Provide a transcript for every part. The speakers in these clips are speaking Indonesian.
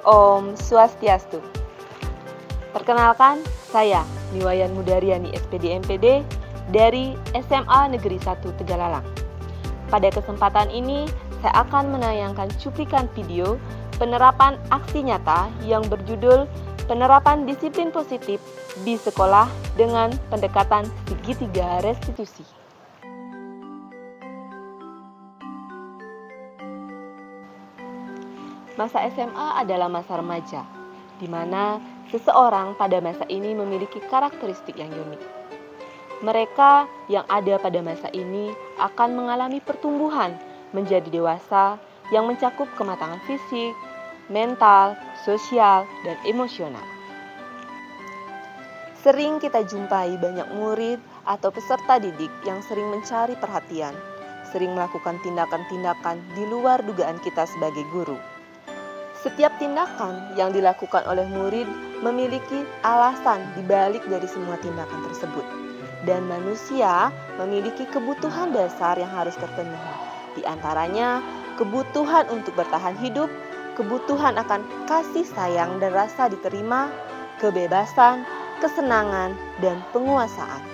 Om Swastiastu. Perkenalkan, saya Niwayan Mudariani SPD MPD dari SMA Negeri 1 Tegalalang. Pada kesempatan ini, saya akan menayangkan cuplikan video penerapan aksi nyata yang berjudul Penerapan Disiplin Positif di Sekolah dengan Pendekatan Segitiga Restitusi. Masa SMA adalah masa remaja, di mana seseorang pada masa ini memiliki karakteristik yang unik. Mereka yang ada pada masa ini akan mengalami pertumbuhan menjadi dewasa yang mencakup kematangan fisik, mental, sosial, dan emosional. Sering kita jumpai banyak murid atau peserta didik yang sering mencari perhatian, sering melakukan tindakan-tindakan di luar dugaan kita sebagai guru. Setiap tindakan yang dilakukan oleh murid memiliki alasan di balik dari semua tindakan tersebut. Dan manusia memiliki kebutuhan dasar yang harus terpenuhi. Di antaranya, kebutuhan untuk bertahan hidup, kebutuhan akan kasih sayang dan rasa diterima, kebebasan, kesenangan, dan penguasaan.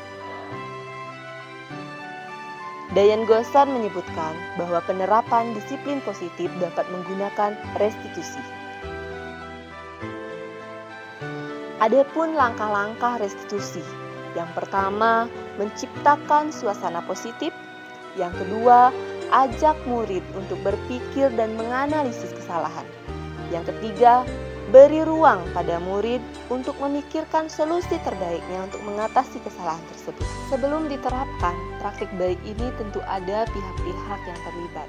Dayan Gosar menyebutkan bahwa penerapan disiplin positif dapat menggunakan restitusi. Adapun langkah-langkah restitusi, yang pertama, menciptakan suasana positif. Yang kedua, ajak murid untuk berpikir dan menganalisis kesalahan. Yang ketiga, beri ruang pada murid untuk memikirkan solusi terbaiknya untuk mengatasi kesalahan tersebut. Sebelum diterapkan, praktik baik ini tentu ada pihak-pihak yang terlibat.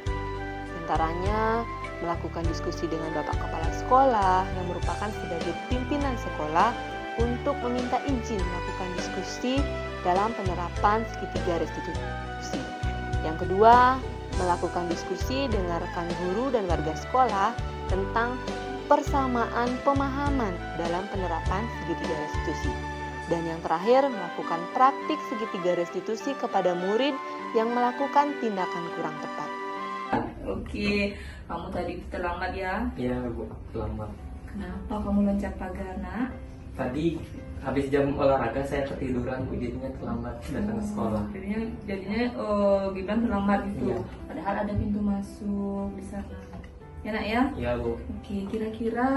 Antaranya, melakukan diskusi dengan Bapak Kepala Sekolah yang merupakan sebagai pimpinan sekolah untuk meminta izin melakukan diskusi dalam penerapan segitiga restitusi. Yang kedua, melakukan diskusi dengan rekan guru dan warga sekolah tentang persamaan pemahaman dalam penerapan segitiga restitusi. Dan yang terakhir, melakukan praktik segitiga restitusi kepada murid yang melakukan tindakan kurang tepat. Oke, kamu tadi terlambat ya? Iya, Bu, terlambat. Kenapa kamu loncat pagar, Nak? Tadi habis jam olahraga saya ketiduran, Bu, jadinya terlambat datang ke sekolah. Jadinya Gibran terlambat gitu. Iya. Padahal ada pintu masuk di sana. Ya, Nak ya? Iya, Bu. Oke, kira-kira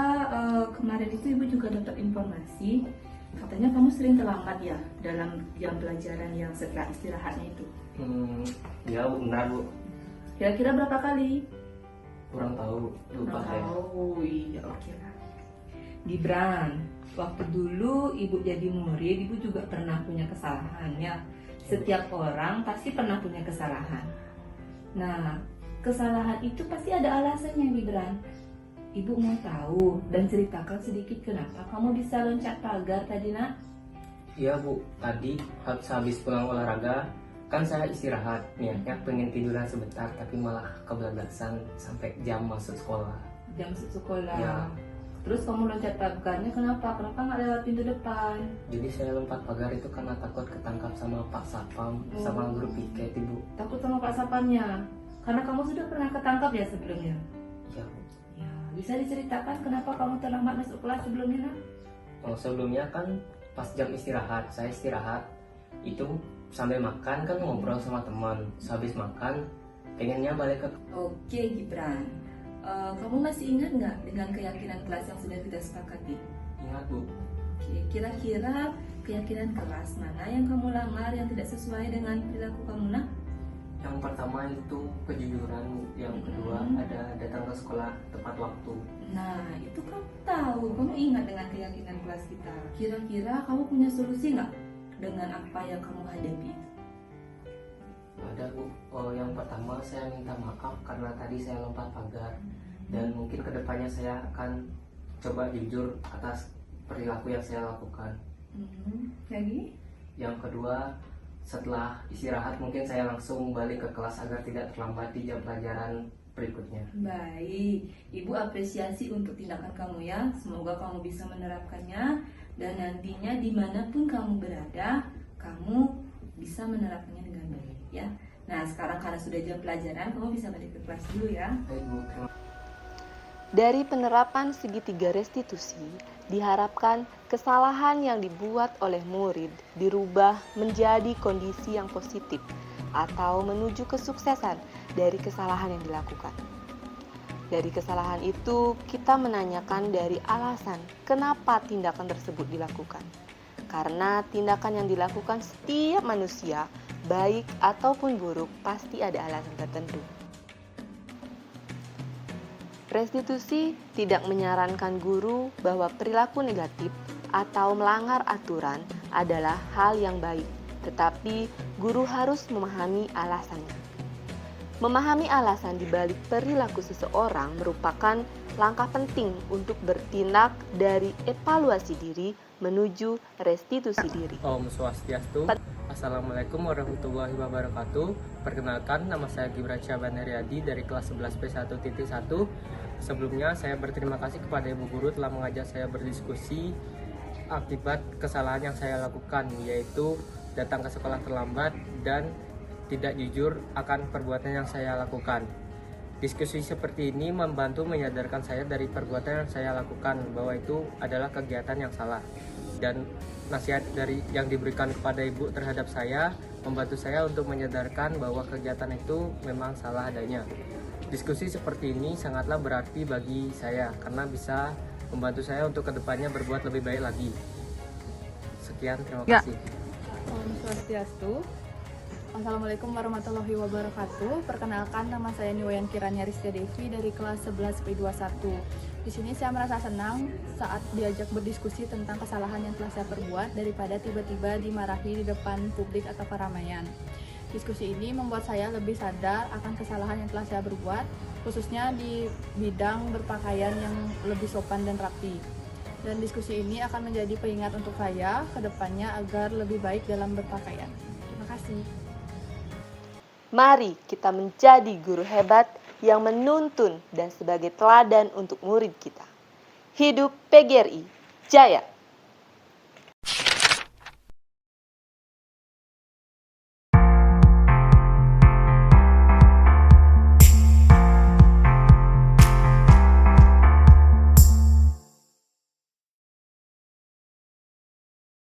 kemarin itu Ibu juga dapat informasi katanya kamu sering terlambat ya dalam jam pelajaran yang setelah istirahatnya itu. Ya, Bu, benar, Bu. Kira-kira berapa kali? Kurang tahu, lupa saya. Oh iya, oke lah. Gibran, waktu dulu Ibu jadi murid, Ibu juga pernah punya kesalahan ya. Setiap orang pasti pernah punya kesalahan. Nah, kesalahan itu pasti ada alasannya, Gibran. Ibu mau tahu dan ceritakan sedikit kenapa kamu bisa loncat pagar tadi, Nak? Iya, Bu. Tadi habis pulang olahraga, kan saya istirahat. Niatnya pengen tiduran sebentar, tapi malah kebablasan sampai jam masuk sekolah. Jam masuk sekolah. Ya. Terus kamu loncat pagarnya kenapa? Kenapa nggak lewat pintu depan? Jadi saya lompat pagar itu karena takut ketangkap sama Pak Sapam, sama guru piket, Ibu. Takut sama Pak Sapamnya? Karena kamu sudah pernah ketangkap ya sebelumnya? Iya, Bu. Ya, bisa diceritakan kenapa kamu terlambat masuk kelas sebelumnya, Nak? Oh, sebelumnya kan pas jam istirahat, saya istirahat itu sambil makan kan ngobrol sama teman. Habis makan pengennya balik ke. Oke, Gibran. Kamu masih ingat nggak dengan keyakinan kelas yang sudah kita sepakati? Ingat, Bu. Oke, kira-kira keyakinan kelas mana yang kamu langgar yang tidak sesuai dengan perilaku kamu, Nak? Yang pertama itu kejujuran, yang kedua ada datang ke sekolah tepat waktu. Nah, itu kamu tahu, kamu ingat dengan keyakinan kelas kita. Kira-kira kamu punya solusi nggak dengan apa yang kamu hadapi? Ada, Bu. Oh, yang pertama saya minta maaf karena tadi saya lompat pagar, dan mungkin kedepannya saya akan coba jujur atas perilaku yang saya lakukan. Lagi? Yang kedua, setelah istirahat mungkin saya langsung balik ke kelas agar tidak terlambat di jam pelajaran berikutnya. Baik, Ibu apresiasi untuk tindakan kamu ya. Semoga kamu bisa menerapkannya dan nantinya dimanapun kamu berada, kamu bisa menerapkannya dengan baik ya. Nah, sekarang karena sudah jam pelajaran, kamu bisa balik ke kelas dulu ya. Baik, Bu. Terima Dari penerapan segitiga restitusi, diharapkan kesalahan yang dibuat oleh murid dirubah menjadi kondisi yang positif atau menuju kesuksesan dari kesalahan yang dilakukan. Dari kesalahan itu, kita menanyakan dari alasan kenapa tindakan tersebut dilakukan. Karena tindakan yang dilakukan setiap manusia, baik ataupun buruk, pasti ada alasan tertentu. Restitusi tidak menyarankan guru bahwa perilaku negatif atau melanggar aturan adalah hal yang baik, tetapi guru harus memahami alasannya. Memahami alasan di balik perilaku seseorang merupakan langkah penting untuk bertindak dari evaluasi diri menuju restitusi diri. Om Swastiastu. Assalamualaikum warahmatullahi wabarakatuh. Perkenalkan, nama saya Gibran Syaban Heriadi dari kelas 11 P1.1. Sebelumnya saya berterima kasih kepada Ibu Guru telah mengajak saya berdiskusi akibat kesalahan yang saya lakukan, yaitu datang ke sekolah terlambat dan tidak jujur akan perbuatan yang saya lakukan. Diskusi seperti ini membantu menyadarkan saya dari perbuatan yang saya lakukan bahwa itu adalah kegiatan yang salah, dan nasihat dari yang diberikan kepada ibu terhadap saya membantu saya untuk menyadarkan bahwa kegiatan itu memang salah adanya. Diskusi seperti ini sangatlah berarti bagi saya karena bisa membantu saya untuk kedepannya berbuat lebih baik lagi. Sekian, terima kasih. Om Swastiastu. Assalamualaikum warahmatullahi wabarakatuh. Perkenalkan, nama saya Niwayan Kiranya Rizky Devi dari kelas 11 P21. Di sini saya merasa senang saat diajak berdiskusi tentang kesalahan yang telah saya perbuat daripada tiba-tiba dimarahi di depan publik atau keramaian. Diskusi ini membuat saya lebih sadar akan kesalahan yang telah saya berbuat, khususnya di bidang berpakaian yang lebih sopan dan rapi. Dan diskusi ini akan menjadi pengingat untuk saya ke depannya agar lebih baik dalam berpakaian. Terima kasih. Mari kita menjadi guru hebat yang menuntun dan sebagai teladan untuk murid kita. Hidup PGRI Jaya!